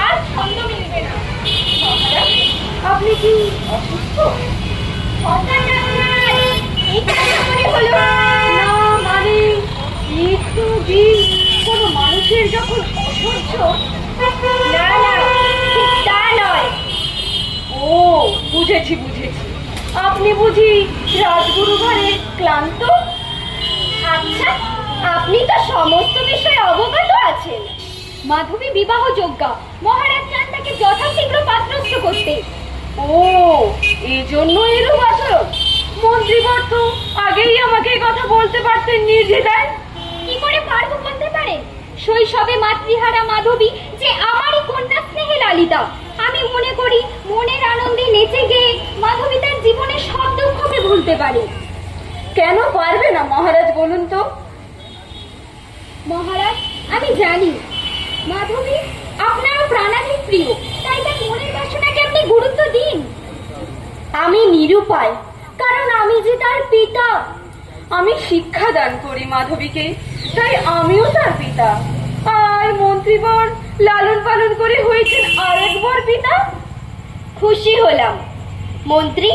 আর ছন্দ মিলবে না। আপনি কি অসুস্থ? হঠাৎ আপনার এই কাজটা মনে হলো? না মানে মৃত্যু দিন কোনো মানুষের যখন অসহ্য। না না, ঠিক তা নয়। ও বুঝেছি বুঝেছি, আপনি বুঝি রাজগুরু ভারে ক্লান্ত। আচ্ছা, আপনি তো সমস্ত বিষয়ে অবগত আছেন। মাধবী বিবাহ যোগ্যা, মহারাজ চান তাকে যথাশীঘ্র পাত্রস্থ করতে। ও এজন্য এরূপ আচরণ। মন্ত্রীবর তো আগেই আমাকে কথা বলতে পারতেন নির্দ্বিধায়। কি করে পারবো বলতে পারেন? শৈশবে মাতৃহারা মাধবী যে আমারই কন্যা স্নেহে লালিতা। আমি মনে করি মনের আনন্দে নেচে গিয়ে মাধবী তার জীবনের সব দুঃখকে ভুলতে পারে। কেন পারবে না মহারাজ বলুন তো? মহারাজ, আমি জানি মাধবী আপনারও প্রাণাধিক প্রিয়, তাই তার মনের বাসনাকে আপনি গুরুত্ব দিন। আমি নিরুপায়, কারণ আমি যে তার পিতা। আমি শিক্ষা দান করি মাধবীকে, তাই আমিও তার পিতা। আর মন্ত্রীবর লালন পালন করে হয়েছেন আরেকবার পিতা। খুশি হলাম মন্ত্রী।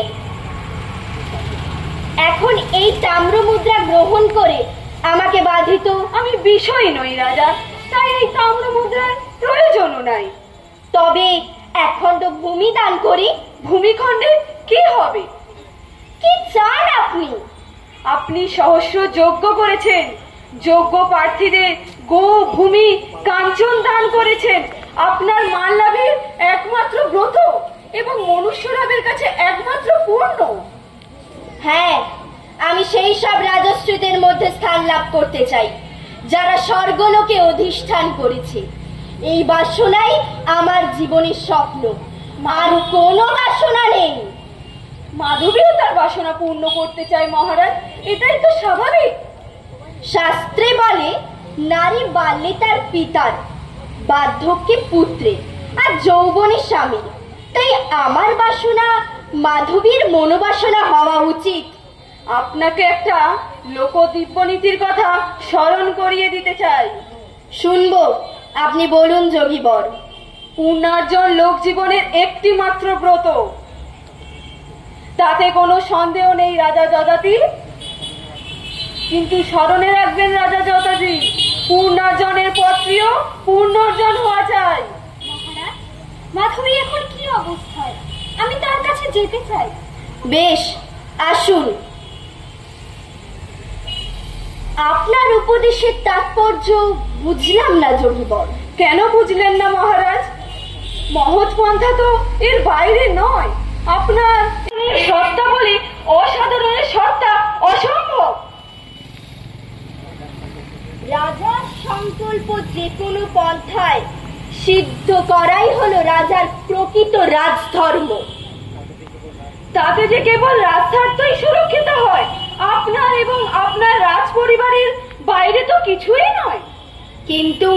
এখন এই তাম্র মুদ্রা গ্রহণ করে আমাকে বাধিত। আমি বিষয় নই রাজা, তাই এই তাম্র মুদ্রার প্রয়োজনও নাই। তবে এখন তো ভূমি দান করি। ভূমিখণ্ডে কি হবে? কি চান আপনি? আপনি সহস্র যজ্ঞ করেছেন, যোগ্য প্রার্থীদের গো ভূমি কাঞ্চন দান করেছেন। আপনার মান লাভের একমাত্র ব্রত এবং মনুষ্য লাভের কাছে একমাত্র পূর্ণ। হ্যাঁ, আমি সেই সব রাজশ্রীদের মধ্যে স্থান লাভ করতে চাই যারা স্বর্গলোকে অধিষ্ঠান করেছে। এই বাসনাই আমার জীবনের স্বপ্ন, আর কোনো বাসনা নেই। মাধবীও তার বাসনা পূর্ণ করতে চায় মহারাজ, এটাই তো স্বাভাবিক। শাস্ত্রে বলে নারী বাল্যে তার পিতার, বার্ধক্যে পুত্রের, আর যৌবনে স্বামীর। তাই আমার বাসনা মাধবীর মনোবাসনা হওয়া উচিত। আপনাকে একটা লোকদিব্যনীতির কথা স্মরণ করিয়ে দিতে চাই। শুনবো, আপনি বলুন যোগীবর। পুণ্যার্জন লোক জীবনের একটি মাত্র ব্রত, তাতে কোনো সন্দেহ নেই রাজা যযাতি। কিন্তু স্মরণে রাখবেন রাজা যযাতি, পুণ্যার্জনের পত্রীয় পুণ্যার্জন হওয়া চাই। মহারাজ, মাধবী এখন কি অবস্থায়? আমি তার কাছে যেতে চাই। বেশ, আসুন। আপনার উপদেশের তাৎপর্য বুঝলাম না যোগীবর। কেন বুঝলেন না মহারাজ? মহৎ পন্থা তো এর বাইরে নয়। আপনার সত্তা বলে অসাধারণের সত্তা অসম্ভব। রাজার সংকল্প যে কোনো পন্থায় সিদ্ধ করাই হলো রাজার প্রকৃত রাজধর্ম। তাতে যে কেবল রাজস্বার্থই সুরক্ষিত হয়, আপনার এবং আপনার রাজ পরিবারের বাইরে তো কিছুই নয়। কিন্তু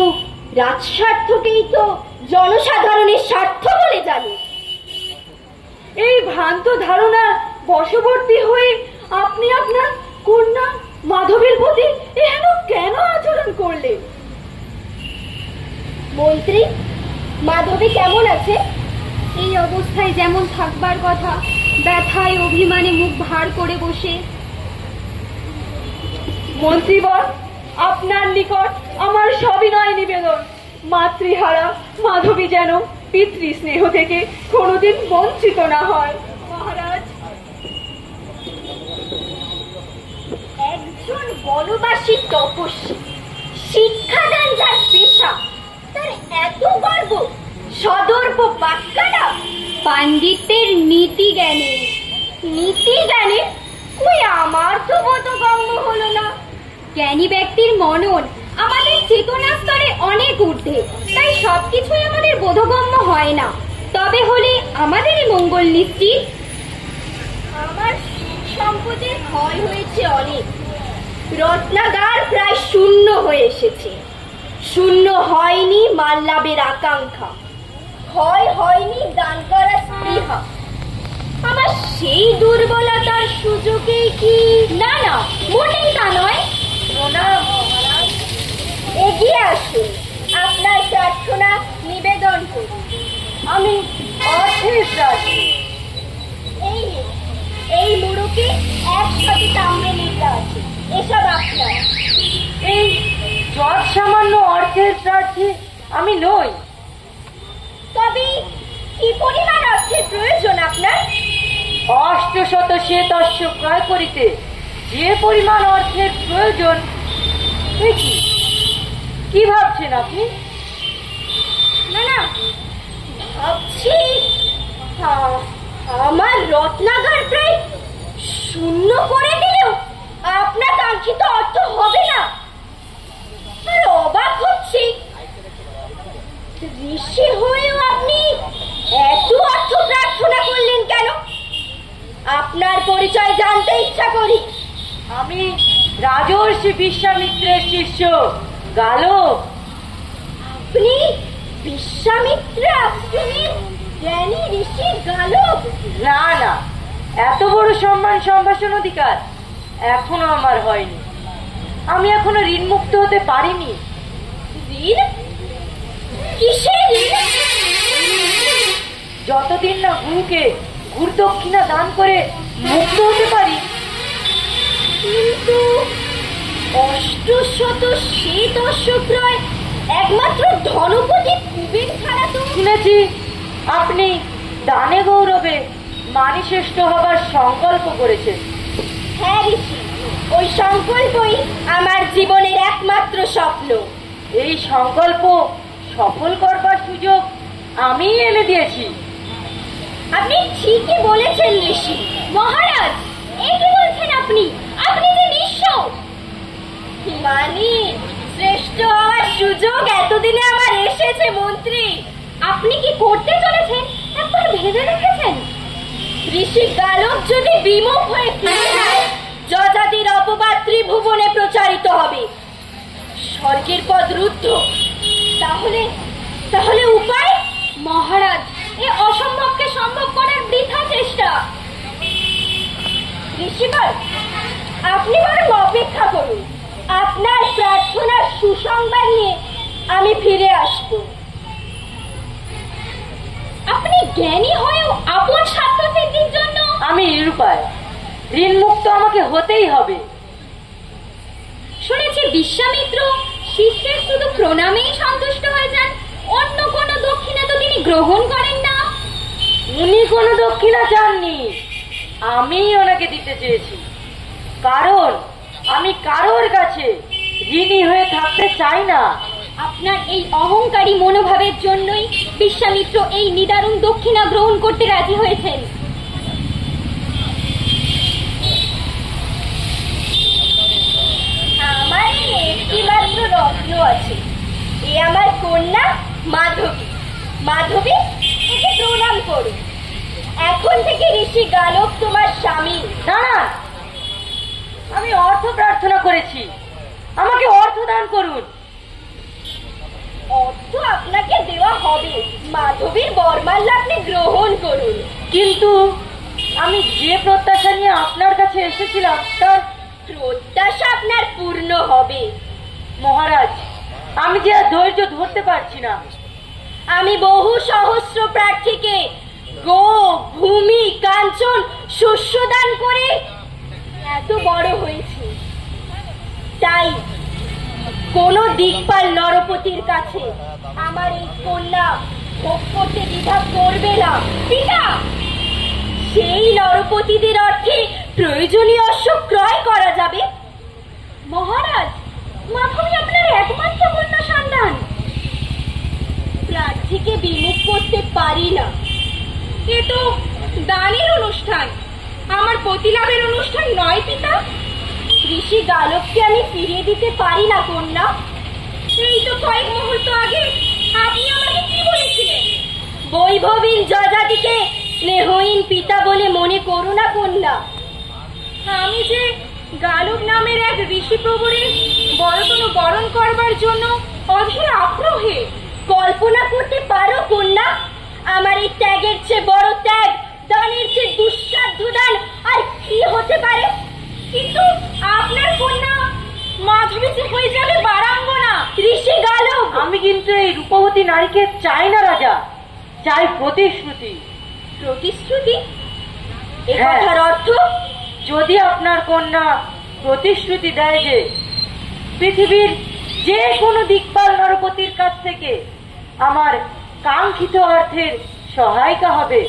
রাজস্বার্থকেই তো জনসাধারণের স্বার্থ বলে জানি। এই ভ্রান্ত ধারণার বশবর্তী হয়ে আপনি আপনার কন্যা মাধবীর প্রতি এহেন কেন আচরণ করলেন? মন্ত্রী, মাধবী কেমন আছে? এই অবস্থায় যেমন থাকবার কথা, ব্যথায় অভিমানে মুখ ভার করে বসে। মন্ত্রীবর, আপনার নিকট আমার সবিনয় নিবেদন, মাতৃহারা মাধবী যেন পিতৃ স্নেহ থেকে কোনোদিন বঞ্চিত না হয়। মহারাজ, একজন বনবাসী তপস্বী, শিক্ষাদান যার পেশা, তার এত গর্ব, সদর্প বাক্যাটা। পাণ্ডিত্যের নীতি জ্ঞানে, নীতি জ্ঞানে কই আমার তো বোধগম্য হলো না। জ্ঞানী ব্যক্তির মনন আমাদের চেতনা স্তরে অনেক ঊর্ধ্বে, তাই সবকিছুই আমাদের বোধগম্য হয় না। তবে হলে আমাদেরই মঙ্গল নিশ্চিত। আমার সম্পদের ক্ষয় হয়েছে অনেক, রত্নাগার প্রায় শূন্য হয়ে এসেছে। শূন্য হয়নি মাল্লাবের আকাঙ্ক্ষা, ক্ষয় হয়নি দান করার স্পৃহা। আমার সেই দুর্বলতার সুযোগে কি? না না, মোটেই তা নয়। প্রণাম মহারাজ, এগিয়ে আসুন, আপনার প্রার্থনা নিবেদন করুন। আমি অর্থের প্রার্থী। এই এই মুড়ুকে 100টি তাম্রে মুদ্রা আছে, এসব আপনার। এই যৎ সামান্য অর্থের প্রার্থী আমি নই। তবে কি পরিমাণ অর্থের প্রয়োজন আপনার? 800 শ্বেতস্য ক্রয় করিতে যে পরিমাণ অর্থের প্রয়োজন। কি ভাবছেন আপনি? না না, ভাবছি আমার রত্নাগার প্রায় শূন্য করে দিলেও আপনার কাঙ্ক্ষিত অর্থ হবে না। আর অবাক হচ্ছি, ঋষি হয়েও আপনি এত অর্থ প্রার্থনা করলেন কেন? আপনার পরিচয় জানতে ইচ্ছা করি। আমি রাজর্ষি বিশ্বামিত্রের শিষ্য গালব। আপনি বিশ্বামিত্র আশ্রমের জ্ঞানী ঋষি গালব? না না, এত বড় সম্মান সম্ভাষণ অধিকার এখনো আমার হয়নি। আমি এখনো ঋণ মুক্ত হতে পারিনি। ঋণ? কিসের ঋণ? যতদিন না গুরুকে গুরুদক্ষিণা দান করে মুক্ত হতে পারি। কিন্তু 800 শ্বেতস্য ক্রয় একমাত্র ধনপতি কুবের ছাড়া তো। শুনেছি আপনি দানে গৌরবে মানিশ্রেষ্ঠ হবার সংকল্প করেছেন। হ্যাঁ ঋষি, ওই সংকল্পই আমার জীবনের একমাত্র স্বপ্ন। এই সংকল্প সফল করবার সুযোগ আমি এনে দিয়েছি। আপনি ঠিকই বলেছেন ঋষি। মহারাজ, এই কি বলছেন আপনি? আপনি যে নিঃস্ব। মানে শ্রেষ্ঠ হওয়ার সুযোগ এতদিনে আমার এসেছে মন্ত্রী। আপনি কি করতে চলেছেন একবার ভেবে দেখেছেন? ঋষি গালব যদি বিমুখ হয়ে ফিরে যায়, যযাতির অপবাদ ত্রিভুবনে প্রচারিত হবে, স্বর্গের পদ রুদ্ধ। তাহলে উপায়? মহারাজ, এ অসম্ভবকে সম্ভব করার বৃথা চেষ্টা। ঋষিগণ, আপনি বরং অপেক্ষা করুন। আপনার প্রার্থনার সুসংবাদ নিয়ে আমি ফিরে আসব। আপনি জ্ঞানী হয়েও আপন স্বার্থ সিদ্ধির জন্য। আমি নিরুপায়, ঋণ মুক্ত আমাকে হতেই হবে। শুনেছি বিশ্বামিত্র শিষ্যের শুধু প্রণামেই সন্তুষ্ট হয়ে যান, অন্য কোনো দক্ষিণা তো তিনি গ্রহণ করেন না। উনি কোনো দক্ষিণা চাননি, আমি ওনাকে দিতে চেয়েছি। কারণ আমি কারোর কাছে ঋণী হয়ে থাকতে চাই না। আপনার এই অহংকারী মনোভাবের জন্যই বিশ্বামিত্র এই নিদারুণ দক্ষিণা গ্রহণ করতে রাজি হয়েছেন। আমার একটি মাত্র রত্ন আছে, এ আমার কন্যা মাধবী। মাধবী, একে প্রণাম করুন। এখন থেকে ঋষি গালব তোমার স্বামী। না না, আমি অর্থ প্রার্থনা করেছি, আমাকে অর্থ দান করুন। অর্থ আপনাকে দেওয়া হবে, মাধবীর বরমাল্য আপনি গ্রহণ করুন। কিন্তু আমি যে প্রত্যাশা নিয়ে আপনার কাছে এসেছিলাম তার প্রত্যাশা আপনার পূর্ণ হবে। মহারাজ, আমি যে আর ধৈর্য ধরতে পারছি না। আমি বহু সহস্র প্রার্থীকে গো, ভূমি, কাঞ্চন, শস্য দান করে এত বড় হয়েছি। তাই কোন দিকপাল নরপতির কাছে আমার এই কন্যা ভোগ করতে দ্বিধা করবে না। পিতা, সেই নরপতিদের অর্থে প্রয়োজনীয় অশ্ব ক্রয় করা যাবে। মহারাজ, মাধবী আপনার একমাত্র কন্যা সন্তান। প্রার্থীকে বিমুখ করতে পারি না। এ তো দানের অনুষ্ঠান, আমার প্রতিলাভের অনুষ্ঠান নয় পিতা। ঋষি গালবকে আমি ফিরিয়ে দিতে পারি না কন্যা। এই তো কয়েক মুহূর্ত আগে আপনি আমাকে কি বলেছিলেন? বৈভবীন যযাতিকে স্নেহহীন পিতা বলে মনে করো না কন্যা। আমি যে গালব নামের এক ঋষি প্রবরের বরতন বরণ করবার জন্য অধীর আগ্রহে। কল্পনা করতে পারো কন্যা, আমার এই ত্যাগের চেয়ে বড় ত্যাগ, দানের চেয়ে দুঃসাধ্য দান আর কি হতে পারে? কিন্তু আপনার কন্যা মাধবী যে হয়ে যাবে বারাঙ্গনা। ঋষি গালব, আমি কিন্তু এই রূপবতী নারীকে চাই না রাজা। চাই প্রতিশ্রুতি। প্রতিশ্রুতি? এ হ্যাঁ। কথার অর্থ? যদি আপনার কন্যা প্রতিশ্রুতি দেয় যে পৃথিবীর যে কোনো দিকপাল নরপতির কাছ থেকে আমার কাঙ্ক্ষিত অর্থের সহায়িকা হবে,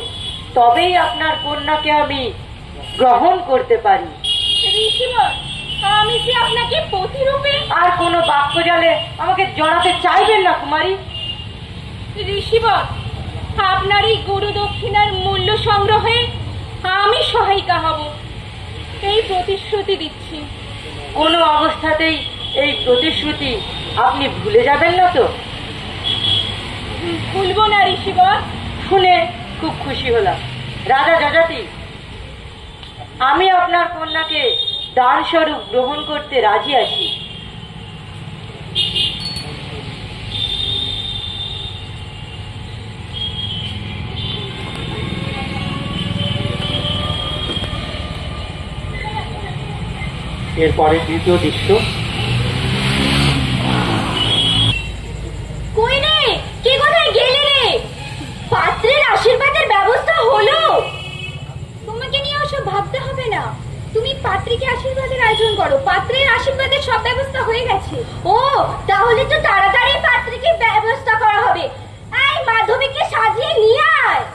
তবেই আপনার কন্যাকে আমি গ্রহণ করতে পারি। ঋষিবর, আমি কি আপনাকে প্রতিরূপে? আর কোনো বাক্যজালে আমাকে জড়াতে চাইবেন না কুমারী। ঋষিবর, আপনার এই গুরু দক্ষিণার মূল্য সংগ্রহে আমি সহায়িকা হব, এই প্রতিশ্রুতি দিচ্ছি। কোনো অবস্থাতেই এই প্রতিশ্রুতি আপনি ভুলে যাবেন না তো? ভুলবো না ঋষিবর। শুনে খুব খুশি হলাম। রাজা যযাতি, আমি আপনার কন্যাকে দান স্বরূপ গ্রহণ করতে রাজি আছি। এরপরে তৃতীয় দৃশ্য। কই রে, কে কোথায় গেলে রে? পাত্রের আশীর্বাদের ব্যবস্থা হলো? তোমাকে নিয়ে ওসব ভাবতে হবে না, তুমি পাত্রীকে আশীর্বাদের আয়োজন করো, পাত্রের আশীর্বাদের সব ব্যবস্থা হয়ে গেছে। ও, তাহলে তো তাড়াতাড়ি পাত্রীকে ব্যবস্থা করা হবে। এই মাধবীকে সাজিয়ে নিয়ে আয়।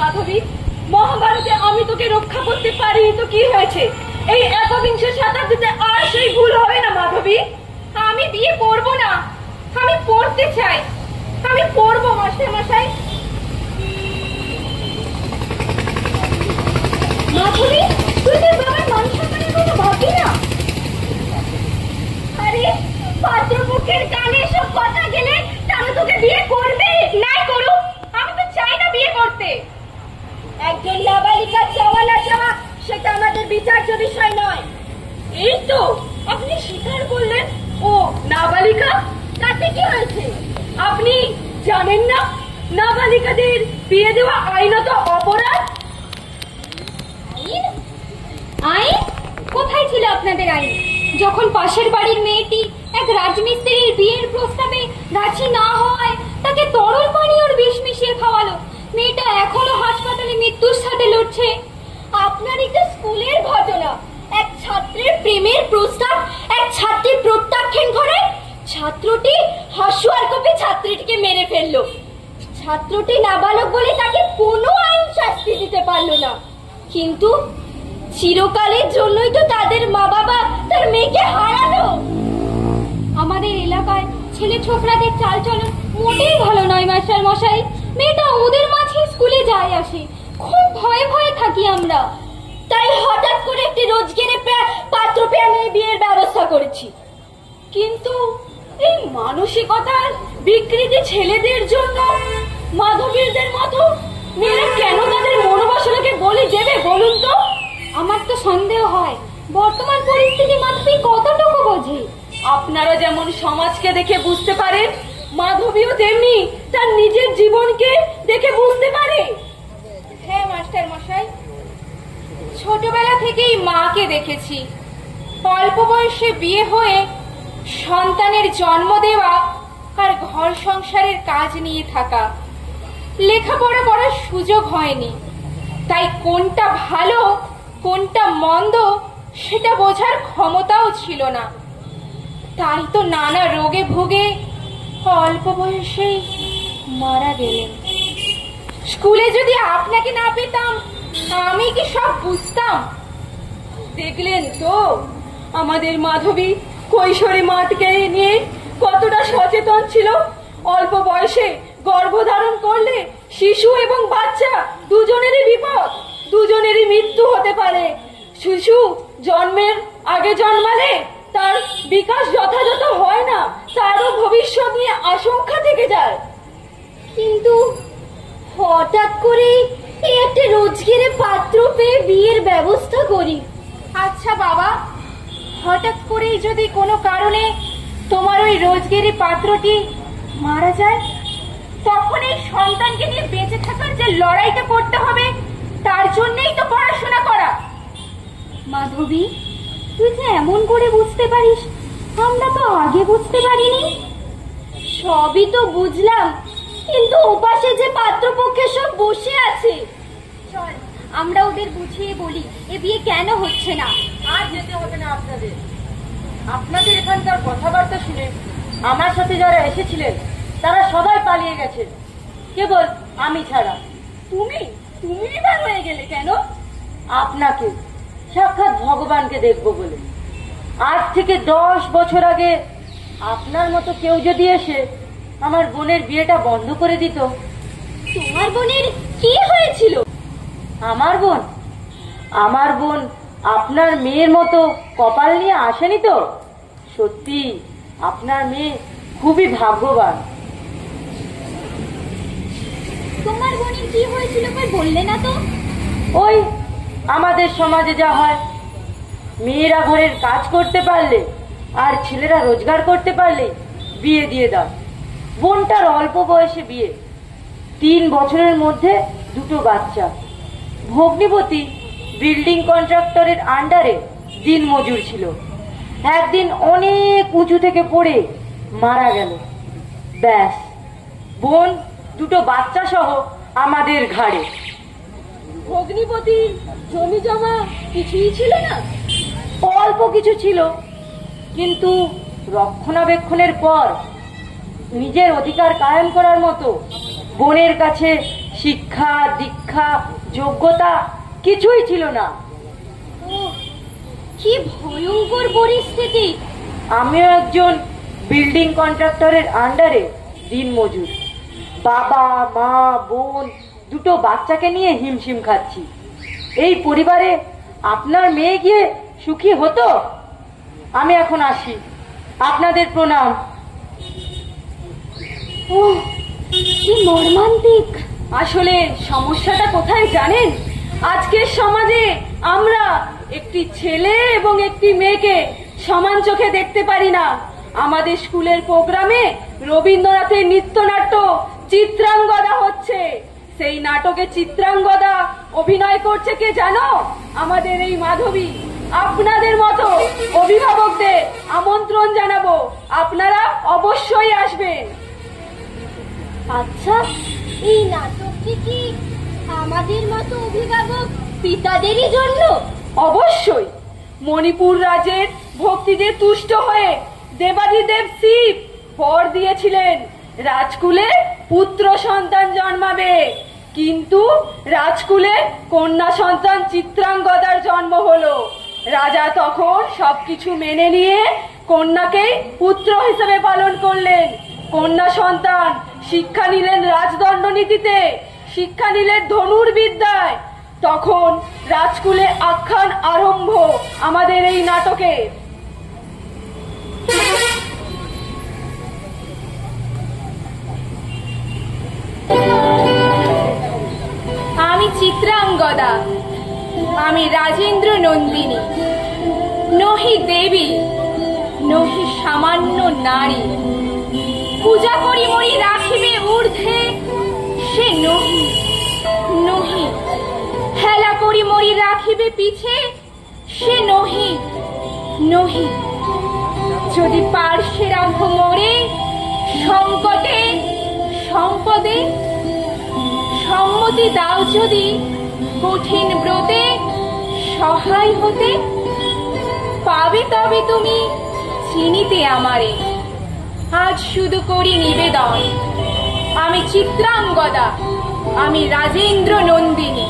মাধবী, মহাভারতে আমি তোকে রক্ষা করতে পারি তো কি হয়েছে? এই একবিংশ শতাব্দীতে আর সেই ভুল হবে না মাধবী। আমি বিয়ে করব না, আমি পড়তে চাই, আমি পড়বো মাস্টার মশাই। মাধবী, তুই তোর বাবার মান সম্মানের কথা ভাববি না? আরে পাত্রপক্ষের কানে সব কথা গেলে তারা তোকে বিয়ে করবে। নাই করুক, আমি তো চাই না বিয়ে করতে। একজন নাবালিকা চাওয়া না চাওয়া সেটা আমাদের বিচার্য বিষয় নয়। এই তো আপনি স্বীকার করলেন ও নাবালিকা, তাতে কি হয়েছে? আপনি জানেন না নাবালিকাদের বিয়ে দেওয়া আইনত অপরাধ? আইন? কোথায় ছিল আপনাদের আইন? যখন পাশের বাড়ির মেয়েটি এক রাজমিস্ত্রির বিয়ের প্রস্তাবে রাজি না হওয়ায় তাকে তরল পানীয়র বিষ মিশিয়ে খাওয়ালো, মেয়েটা এখনো হাসপাতালে মৃত্যুর সাথে লড়ছে। আপনার এটা স্কুলের ঘটনা, এক ছাত্রের প্রেমের প্রস্তাব এক ছাত্রী প্রত্যাখ্যান করে ছাত্রটি হাসুয়ার কোপে ছাত্রীটিকে মেরে ফেললো। ছাত্রটি নাবালক বলে তাকে কোনো আইন শাস্তি দিতে পারলো না, কিন্তু চিরকালের জন্যই তো তাদের মা বাবা তার মেয়েকে হারালো। আমাদের এলাকায় ছেলে ছোকরাদের চালচলন মোটেই ভালো নয় মাস্টার মশাই। মেয়েটা ওদের মাঝে স্কুলে যায় আসে, খুব ভয়ে ভয়ে থাকি আমরা। তাই হঠাৎ করে একটি রোজগেরে পাত্র পেয়ে মেয়ে বিয়ের ব্যবস্থা করেছি। কিন্তু এই মানসিকতার বিকৃতি ছেলেদের জন্য মাধবীরদের মতো মেয়েরা কেন তাদের মনোবাসনাকে বলি দেবে বলুন তো? আমার তো সন্দেহ হয় বর্তমান পরিস্থিতি মাধবী কতটুকু বোঝে। আপনারা যেমন সমাজকে দেখে বুঝতে পারেন, মাধবীও তেমনি তার নিজের জীবনকে দেখে বুঝতে পারে। হ্যাঁ মাস্টার মশাই, ছোটবেলা থেকেই মাকে দেখেছি অল্প বয়সে বিয়ে হয়ে সন্তানের জন্ম দেওয়া আর ঘর সংসারের কাজ নিয়ে থাকা। লেখাপড়া করার সুযোগ হয়নি, তাই কোনটা ভালো কোনটা মন্দ সেটা বোঝার ক্ষমতাও ছিল না। তাই তো নানা রোগে ভোগে অল্প বয়সেই মারা গেলেন। স্কুলে যদি আপনাকে না পেতাম আমি কি সব বুঝতাম? দেখলেন তো আমাদের মাধবী কৈশোরে মাঠকে নিয়ে কত প্রয়োজন ছিল? অল্প বয়সে গর্ভধারণ করলে শিশু এবং বাচ্চা দুজনেরই বিপদ, দুজনেরই মৃত্যু হতে পারে। শিশু জন্মের আগে জন্মালে তার বিকাশ যথাযথ হয় না, তারও ভবিষ্যৎ নিয়ে আশঙ্কা থেকে যায়। কিন্তু হঠাৎ করে এই একটা রোজগারের পাত্র পেয়ে বিয়ের ব্যবস্থা করি। আচ্ছা বাবা, হঠাৎ করেই যদি কোনো কারণে তোমার ওই রোজগেরি পাত্রটি মারা যায়, তখন এই সন্তানকে নিয়ে বেঁচে থাকার যে লড়াইটা করতে হবে, তার জন্যই তো পড়াশোনা করা। মাধবী, তুই যে এমন করে বুঝতে পারিস, আমরা তো আগে বুঝতে পারিনি। সবই তো বুঝলাম, কিন্তু ওপাশে যে পাত্রপক্ষে সব বসে আছে, চল আমরা ওদের বুঝিয়ে বলি এ বিয়ে কেন হচ্ছে না। আর যেতে হবে না আপনাদের। আপনাদের এখানকার কথাবার্তা শুনে আমার সাথে যারা এসেছিলেন তারা সবাই পালিয়ে গেছেন, কেবল আমি ছাড়া। তুমি বের হয়ে গেলে কেন? আপনাকে সাক্ষাৎ ভগবানকে দেখবো বলে। আজ থেকে 10 বছর আগে আপনার মতো কেউ যদি এসে আমার বোনের বিয়েটা বন্ধ করে দিত। তোমার বোনের কি হয়েছিল? আমার বোন আপনার মেয়ের মতো কপাল নিয়ে আসেনি তো। সত্যি আপনার মেয়ে খুবই ভাগ্যবান। তোমার বোনের কি হয়েছিল বললে না তো? ওই আমাদের সমাজে যা হয়, মেয়েরা ঘরের কাজ করতে পারলে আর ছেলেরা রোজগার করতে পারলে বিয়ে দিয়ে দাও। বোনটার অল্প বয়সে বিয়ে, 3 বছরের মধ্যে 2টো বাচ্চা। ভগ্নিপতি বিল্ডিং কন্ট্রাক্টরের আন্ডারে দিনমজুর ছিল। একদিন অনেক উঁচু থেকে পড়ে মারা গেল। ব্যাস, বোন 2টো বাচ্চা সহ আমাদের ঘাড়ে। ভগ্নিপতির জমি জমা কিছুই ছিল না? অল্প কিছু ছিল, কিন্তু রক্ষণাবেক্ষণের পর নিজের অধিকার কায়েম করার মতো বোনের কাছে শিক্ষা, দীক্ষা, যোগ্যতা কিছুই ছিল না। কি ভয়ঙ্কর পরিস্থিতি! আমিও একজন বিল্ডিং কন্ট্রাক্টরের আন্ডারে দিনমজুর। বাবা, মা, বোন, 2টো বাচ্চাকে নিয়ে হিমশিম খাচ্ছি। এই পরিবারে আপনার মেয়ে গিয়ে সুখী হতো। আমি এখন আসি, আপনাদের প্রণাম। ও কি মর্মান্তিক! আসলে সমস্যাটা কোথায় জানেন? আজকের সমাজে আমরা একটি ছেলে এবং একটি মেয়েকে সমান চোখে দেখতে পারি না। আমাদের স্কুলের প্রোগ্রামে রবীন্দ্রনাথের নৃত্যনাট্য চিত্রাঙ্গদা হচ্ছে। সেই নাটকে চিত্রাঙ্গদা অভিনয় করছে কে জানো? আমাদের এই মাধবী। আপনাদের মতো অভিভাবকদের আমন্ত্রণ জানাবো, আপনারা অবশ্যই আসবেন। আচ্ছা, এই নাটকটি কি আমাদের মতো অভিভাবক পিতাদেরই জন্য? অবশ্যই। মণিপুর রাজের ভক্তিতে তুষ্ট হয়ে দেবাদিদেব শিব বর দিয়েছিলেন রাজকুলে পুত্র সন্তান জন্মাবে, কিন্তু রাজকুলে কন্যা সন্তান চিত্রাঙ্গদার জন্ম হলো। রাজা তখন সবকিছু মেনে নিয়ে কন্যাকে পুত্র হিসেবে পালন করলেন। কন্যা সন্তান শিক্ষা নিলেন রাজদণ্ড নীতিতে, শিক্ষা নিলেন ধনুর্বিদ্যায়। তখন রাজকুলে আখ্যান আরম্ভ আমাদের এই নাটকে। আমি চিত্রাঙ্গদা, আমি রাজেন্দ্র নন্দিনী, নহি দেবী, নহি সামান্য নারী। পূজা করি মরি রাখিবে ঊর্ধ্বে, সে নহি নহি। হেলা করি মরি রাখিবে পিছে, সে নহি নহি। যদি পার্শ্বে রাখ মরে সংকটে সম্পদে, সম্মতি দাও যদি কঠিন ব্রতে সহায় হতে, পাবে তবে তুমি চিনিতে আমারে। আজ শুধু করি নিবেদন, আমি চিত্রাঙ্গদা, আমি রাজেন্দ্র নন্দিনী।